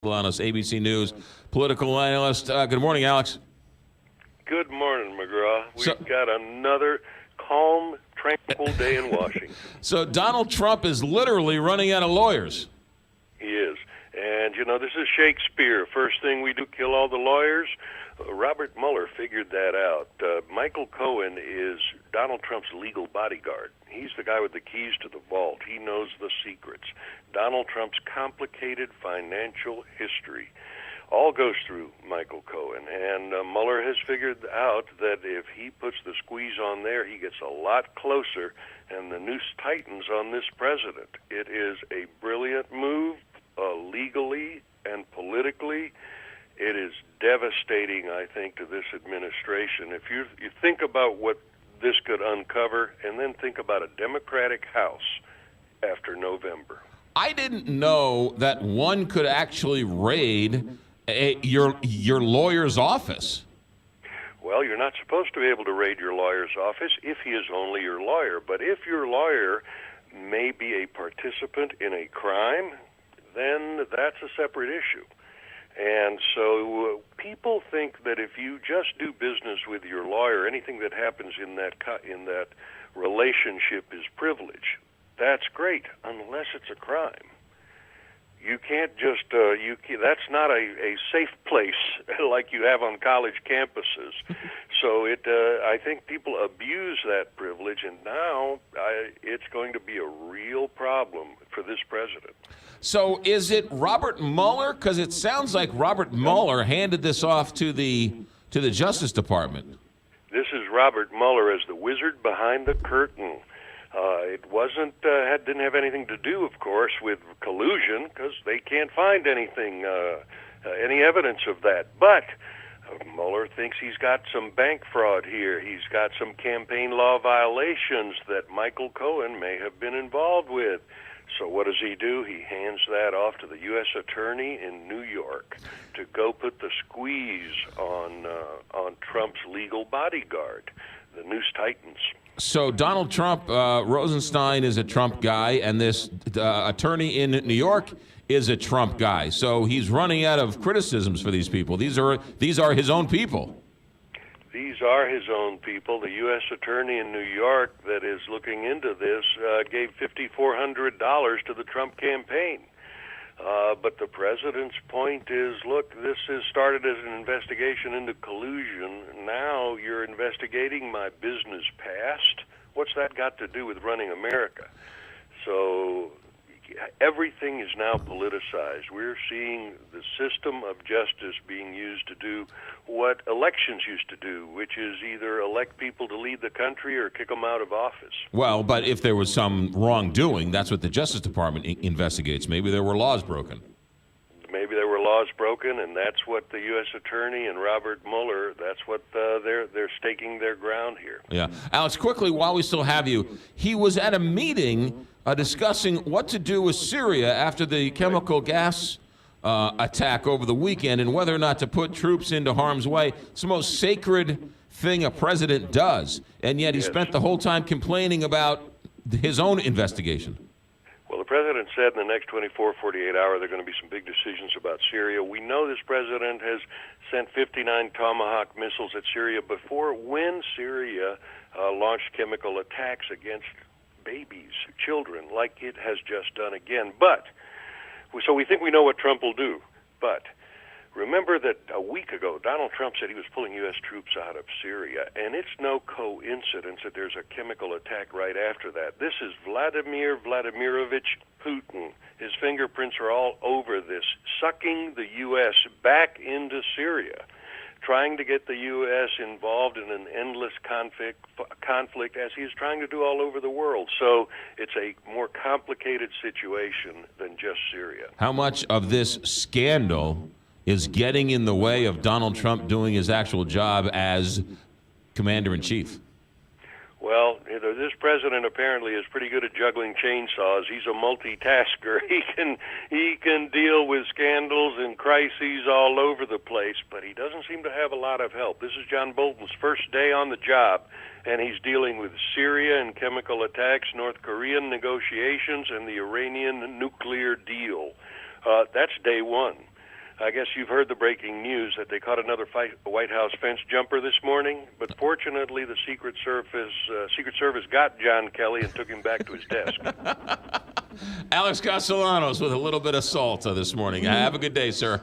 on us, ABC News political analyst. Good morning, Alex. Good morning, McGraw. We've got another calm, tranquil day in Washington. So Donald Trump is literally running out of lawyers. He is. And, this is Shakespeare. First thing we do, kill all the lawyers. Robert Mueller figured that out. Michael Cohen is Donald Trump's legal bodyguard. He's the guy with the keys to the vault. He knows the secrets. Donald Trump's complicated financial history all goes through Michael Cohen. And Mueller has figured out that if he puts the squeeze on there, he gets a lot closer, and the noose tightens on this president. It is a brilliant move legally and politically. It is devastating, I think, to this administration. If you think about what this could uncover, and then think about a Democratic House after November. I didn't know that one could actually raid your lawyer's office. Well, you're not supposed to be able to raid your lawyer's office if he is only your lawyer. But if your lawyer may be a participant in a crime, then that's a separate issue. And so people think that if you just do business with your lawyer, anything that happens in that relationship is privilege. That's great, unless it's a crime. You can't just that's not a safe place like you have on college campuses. So I think people abuse that privilege, and now it's going to be a real problem for this president. So is it Robert Mueller? Because it sounds like Robert Mueller handed this off to the Justice Department. This is Robert Mueller as the wizard behind the curtain. It didn't have anything to do, of course, with collusion, because they can't find anything, any evidence of that. But Mueller thinks he's got some bank fraud here. He's got some campaign law violations that Michael Cohen may have been involved with. So what does he do? He hands that off to the U.S. Attorney in New York to go put the squeeze on Trump's legal bodyguard. The noose tightens. So Donald Trump, Rosenstein is a Trump guy, and this attorney in New York is a Trump guy. So he's running out of criticisms for these people. These are his own people. These are his own people. The U.S. Attorney in New York that is looking into this gave $5,400 to the Trump campaign. But the president's point is, look, this has started as an investigation into collusion. Now you're investigating my business past. What's that got to do with running America? So everything is now politicized. We're seeing the system of justice being used to do what elections used to do, which is either elect people to lead the country or kick them out of office. Well, but if there was some wrongdoing, that's what the Justice Department investigates. Maybe there were laws broken. Maybe there were laws broken, and that's what the U.S. Attorney and Robert Mueller, that's what they're staking their ground here. Yeah. Alex, quickly, while we still have you, he was at a meeting discussing what to do with Syria after the chemical gas attack over the weekend and whether or not to put troops into harm's way. It's the most sacred thing a president does, and yet he spent the whole time complaining about his own investigation. Well, the president said in the next 24, 48 hours there are going to be some big decisions about Syria. We know this president has sent 59 Tomahawk missiles at Syria before, when Syria launched chemical attacks against babies, children, like it has just done again. So we think we know what Trump will do. But remember that a week ago, Donald Trump said he was pulling U.S. troops out of Syria, and it's no coincidence that there's a chemical attack right after that. This is Vladimir Vladimirovich Putin. His fingerprints are all over this, sucking the U.S. back into Syria, trying to get the U.S. involved in an endless conflict as he is trying to do all over the world. So it's a more complicated situation than just Syria. How much of this scandal is getting in the way of Donald Trump doing his actual job as commander-in-chief? Well, this president apparently is pretty good at juggling chainsaws. He's a multitasker. He can deal with scandals and crises all over the place, but he doesn't seem to have a lot of help. This is John Bolton's first day on the job, and he's dealing with Syria and chemical attacks, North Korean negotiations, and the Iranian nuclear deal. That's day one. I guess you've heard the breaking news that they caught another White House fence jumper this morning, but fortunately the Secret Service got John Kelly and took him back to his desk. Alex Castellanos with a little bit of salt this morning. Have a good day, sir.